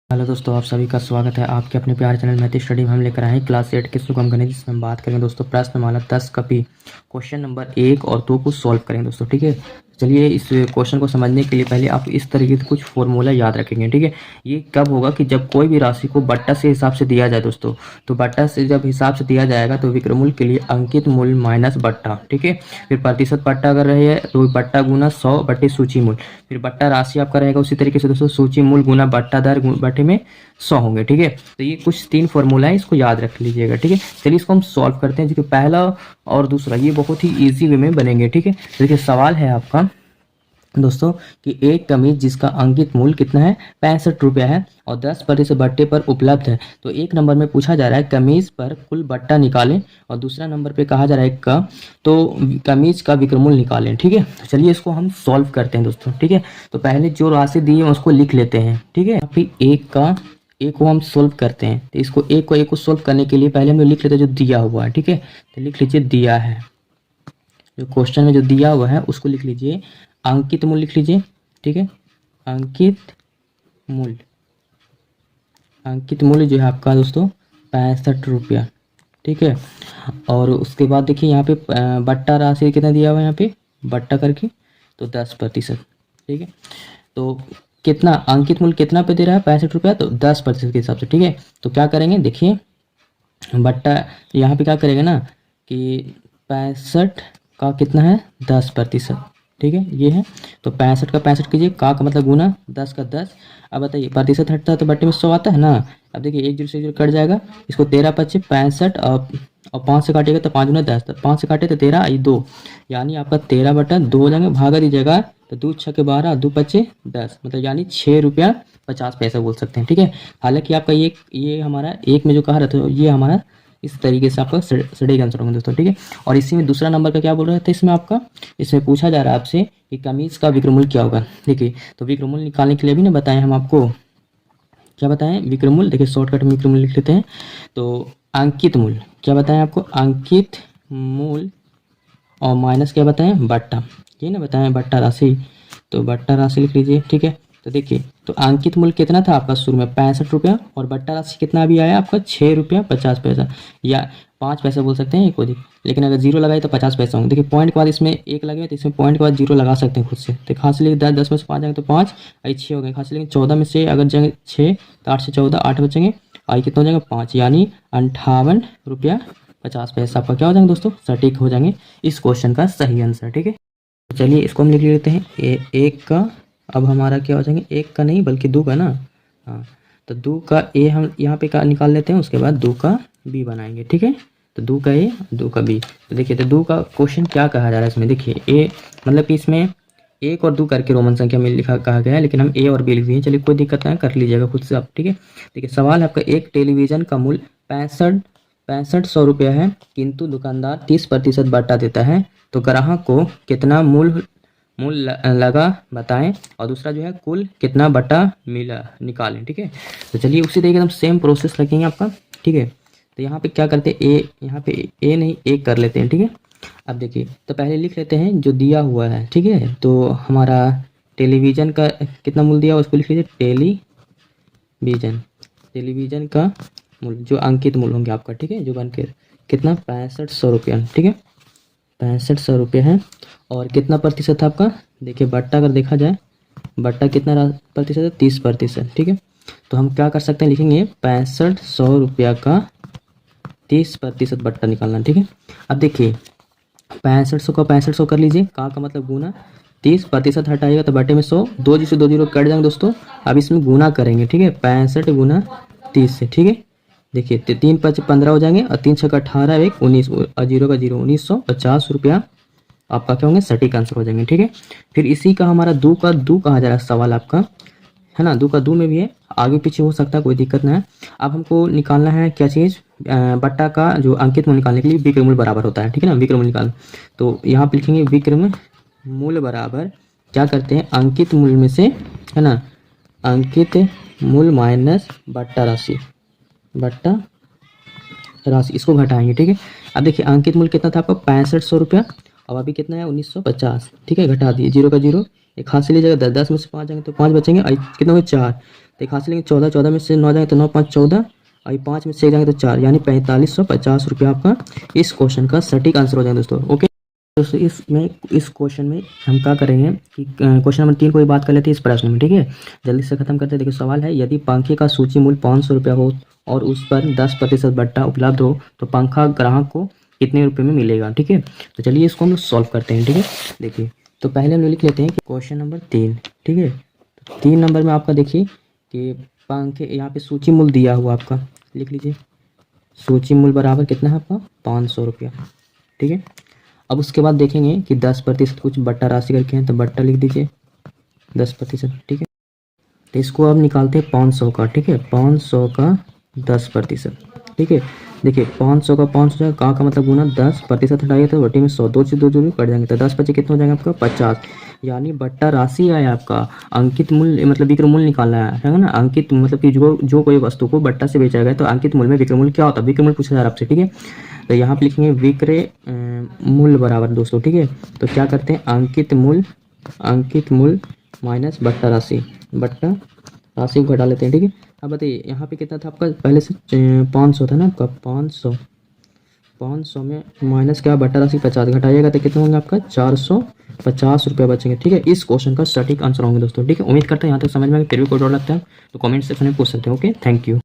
Hello दोस्तों, आप सभी का स्वागत है आपके अपने प्यारे चैनल मैथ स्टडी में। हम लेकर आए हैं क्लास 8 के सुगम गणित, जिसमें हम बात करेंगे दोस्तों प्रश्नमाला 10 का पी क्वेश्चन नंबर 1 और 2 को सॉल्व करेंगे दोस्तों। ठीक है, चलिए इस क्वेश्चन को समझने के लिए पहले आप इस तरीके से कुछ फॉर्मूला याद रखेंगे। ठीक है, ये कब होगा कि जब कोई भी राशि को बट्टा से हिसाब से दिया जाए दोस्तों, तो बट्टा से जब हिसाब से दिया जाएगा तो विक्रमूल के लिए अंकित मूल माइनस बट्टा। ठीक है, फिर प्रतिशत बट्टा अगर रहे तो बट्टा गुना 100 बट्टे सूची मूल, फिर बट्टा राशि आपका रहेगा उसी तरीके से दोस्तों, सूची मूल गुना बट्टा दर बट्टे में 100 होंगे। ठीक है, तो ये कुछ 3 फॉर्मूला है, इसको याद रख लीजिएगा। ठीक है, चलिए इसको हम सॉल्व करते हैं। जो कि पहला और दूसरा ये बहुत ही इजी वे में बनेंगे। ठीक है, तो देखिए सवाल है आपका दोस्तों कि एक कमीज जिसका अंकित मूल्य कितना है 65 रुपया है और 10% बट्टे पर उपलब्ध है। तो एक नंबर में पूछा जा रहा है कमीज पर कुल बट्टा निकालें, और दूसरा नंबर पे कहा जा रहा है का तो कमीज का विक्रमूल्य निकालें। ठीक है, तो चलिए इसको हम सॉल्व करते हैं दोस्तों। ठीक है, तो पहले जो राशि दी है उसको लिख लेते हैं। ठीक है, फिर एक को हम सोल्व करते हैं। तो इसको एक को सोल्व करने के लिए पहले हम लिख लेते हैं जो दिया हुआ है। ठीक है, तो लिख लीजिए दिया है, जो क्वेश्चन में जो दिया हुआ है उसको लिख लीजिए। अंकित मूल्य लिख लीजिए। ठीक है, अंकित मूल्य, अंकित मूल्य जो है आपका दोस्तों 65 रुपया। ठीक है, और उसके बाद देखिए यहाँ पे बट्टा राशि कितना दिया हुआ है, यहाँ पे बट्टा करके तो 10%। ठीक है, तो कितना अंकित मूल्य कितना पे दे रहा है 65 रुपया, तो 10% के हिसाब से। ठीक है, तो क्या करेंगे देखिए बट्टा यहाँ पे क्या करेंगे ना कि 65 का कितना है 10%। ठीक है, ये है तो 65 का 65 कीजिए, का मतलब गुना 10 का 10। अब बताइए प्रतिशत हटता है तो बट्टे में 100 आता है ना। अब देखिए एक जीरो से जीरो कट जाएगा, इसको 13 पच्चीस 65 और 5 से काटेगा तो 5 गुना 10, तो 5 से काटे तो 13 आई 2, यानी आपका 13/2 हो जाएंगे। भागा दीजिएगा तो 2 छक्के 12 2 पच्चे 10, मतलब यानी 6 रुपया 50 पैसा बोल सकते हैं। ठीक है, हालांकि आपका ये हमारा एक में जो कहा रहता है ये हमारा इस तरीके से आपका सही आंसर होंगे दोस्तों। ठीक है, और इसी में दूसरा नंबर का क्या बोल रहे थे, इसमें आपका इसमें पूछा जा रहा है आपसे कि कमीज का विक्रमूल्य क्या होगा। देखिए तो विक्रमूल्य निकालने के लिए भी ना बताएं हम आपको, क्या बताएं विक्रमूल्य। देखिए शॉर्टकट में विक्रमूल्य लिख लेते हैं। तो अंकित मूल्य क्या बताएं आपको, अंकित मूल्य और माइनस क्या बताएं बट्टा, ये ना बताएं बट्टा राशि, तो बट्टा राशि लिख लीजिए। ठीक है, तो देखिए तो अंकित मूल्य कितना था आपका शुरू में 65 रुपया, और बट्टा राशि कितना अभी आया आपका 6 रुपया 50 पैसा, या 5 पैसा बोल सकते हैं एक को, लेकिन अगर जीरो लगाए तो 50 पैसा होंगे। देखिए पॉइंट के बाद इसमें एक लगे तो इसमें पॉइंट के बाद जीरो लगा सकते हैं खुद से। तो खास लेके 10 में से 5 जाएंगे तो 5 आई 6 हो गए, खास लेकिन 14 में से अगर जाएंगे 6 तो 8 से 14 8 बचेंगे, आई कितना हो जाएंगे 5, यानी 58 रुपया 50 पैसा आपका क्या हो जाएंगे दोस्तों, सटीक हो जाएंगे इस क्वेश्चन का सही आंसर। ठीक है, तो चलिए इसको हम लिख लेते हैं एक का, अब हमारा क्या हो जाएंगे एक का नहीं बल्कि 2 का ना। हाँ, तो 2 का ए हम यहाँ पे का निकाल लेते हैं, उसके बाद 2 का बी बनाएंगे। ठीक है, तो 2 का ए 2 का बी। तो देखिए तो 2 का क्वेश्चन क्या कहा जा रहा है इसमें, देखिए ए मतलब कि इसमें 1 और 2 करके रोमन संख्या में लिखा कहा गया है, लेकिन हम ए और बी लिख दिए। चलिए कोई दिक्कत नहीं, कर लीजिएगा खुद से आप। ठीक है, देखिए सवाल है आपका एक टेलीविज़न का मूल्य 6500 रुपया है, किंतु दुकानदार 30% बट्टा देता है, तो ग्राहक को कितना मूल्य लगा बताएं, और दूसरा जो है कुल कितना बट्टा मिला निकालें। ठीक है, तो चलिए उसी तरीके से हम सेम प्रोसेस रखेंगे आपका। ठीक है, तो यहाँ पे क्या करते हैं ए, यहाँ पे ए नहीं एक कर लेते हैं। ठीक है, अब देखिए तो पहले लिख लेते हैं जो दिया हुआ है। ठीक है, तो हमारा टेलीविज़न का कितना मूल्य दिया उसको लिख लीजिए, टेलीविज़न का मूल्य जो अंकित मूल्य होंगे आपका। ठीक है, जो बन के कितना 6500 रुपया। ठीक है, 6500 रुपये है, और कितना प्रतिशत है आपका, देखिए बट्टा अगर देखा जाए बट्टा कितना प्रतिशत है 30%। ठीक है, तो हम क्या कर सकते हैं लिखेंगे 6500 रुपया का 30% बट्टा निकालना। ठीक है, अब देखिए 6500 का 6500 कर लीजिए, का मतलब गुना 30% हटाइएगा तो बट्टे में 100, 2 जी से 2 जीरो कट जाएंगे दोस्तों। अब इसमें गुना करेंगे। ठीक है, 65 गुना 30 से। ठीक है, देखिए 3 5 15 हो जाएंगे, और 3 6 18 1 19 और 0 का 0 1950 रुपया आपका क्या होंगे सटीक आंसर हो जाएंगे। ठीक है, फिर इसी का हमारा 2 का 2 कहा जा रहा है सवाल आपका, है ना, 2 का 2 में भी है, आगे पीछे हो सकता है कोई दिक्कत ना है। अब हमको निकालना है क्या चीज़, बट्टा का जो अंकित मूल्य निकालने के लिए विक्रम मूल्य बराबर होता है। ठीक है ना, विक्रम मूल्य निकाल, तो यहाँ पे लिखेंगे विक्रम मूल्य बराबर क्या करते हैं अंकित मूल्य में से, है ना, अंकित मूल्य माइनस बट्टा राशि, बट्टा राशि इसको घटाएंगे। ठीक है, अब देखिए अंकित मूल्य कितना था आपका 6500 रुपया, अब अभी कितना है 1950। ठीक है, घटा दिए, 0 का 0 एक हाथ से लीजिएगा, 10 में से 5 जाएंगे तो 5 बचेंगे, कितना हुए 4, तो 81 लेंगे, 14, 14 में से 9 जाएंगे तो 9 5 14, और 5 में से 1 जाएंगे तो 4, यानी 4550 रुपया आपका इस क्वेश्चन का सटीक आंसर हो जाएगा दोस्तों। ओके दोस्तों, इस क्वेश्चन में हम क्या करेंगे कि क्वेश्चन नंबर 3 को ही बात कर लेते हैं इस प्रश्न में, ठीक है। जल्दी से खत्म करते हैं। देखिए सवाल है, यदि पंखे का सूची मूल्य 500 रुपया हो और उस पर 10% बट्टा उपलब्ध हो तो पंखा ग्राहक को कितने रुपए में मिलेगा, ठीक है। तो चलिए इसको हम सॉल्व करते हैं, ठीक है। देखिए तो पहले हम लिख लेते हैं कि क्वेश्चन नंबर 3, ठीक है। 3 नंबर में आपका देखिए कि पंखे, यहाँ पे सूची मूल्य दिया हुआ आपका, लिख लीजिए सूची मूल्य बराबर कितना है आपका 500 रुपया, ठीक है। अब उसके बाद देखेंगे कि 10% कुछ बट्टा राशि करके हैं, तो बट्टा लिख दीजिए 10%, ठीक है। तो इसको अब निकालते हैं 500 का, ठीक है। 500 का 10%, ठीक है। देखिए 500 का 500 का मतलब गुना 10% हटाइए तो बटे में 100, 2 से 2 जोड़ी कट जाएंगे तो 10 25 कितना हो जाएगा आपका 50, यानी बट्टा राशि है आपका। अंकित मूल्य मतलब विक्रय मूल्य निकालना है ना। अंकित मतलब कि जो कोई वस्तु को बट्टा से बेचा गया तो अंकित मूल्य में विक्रय मूल्य क्या होता है, विक्रय मूल्य पूछा जा रहा है आपसे, ठीक है। तो यहाँ पे लिखेंगे विक्रय मूल्य बराबर दोस्तों, ठीक है। तो क्या करते हैं, अंकित मूल्य माइनस बट्टा राशि को घटा लेते हैं, ठीक है। अब बताइए यहाँ पे कितना था आपका, पहले से 500 था ना आपका, 500 में माइनस क्या बट्टा राशि 50 घटाइएगा तो कितना होंगे आपका 450 रुपये बचेंगे, ठीक है। इस क्वेश्चन का सटीक आंसर होंगे दोस्तों, ठीक है। उम्मीद करते हैं यहाँ तक समझ में आएगा। फिर भी कोई डाउट लगता है तो कमेंट सेक्शन में पूछ सकते हैं। Okay, thank you.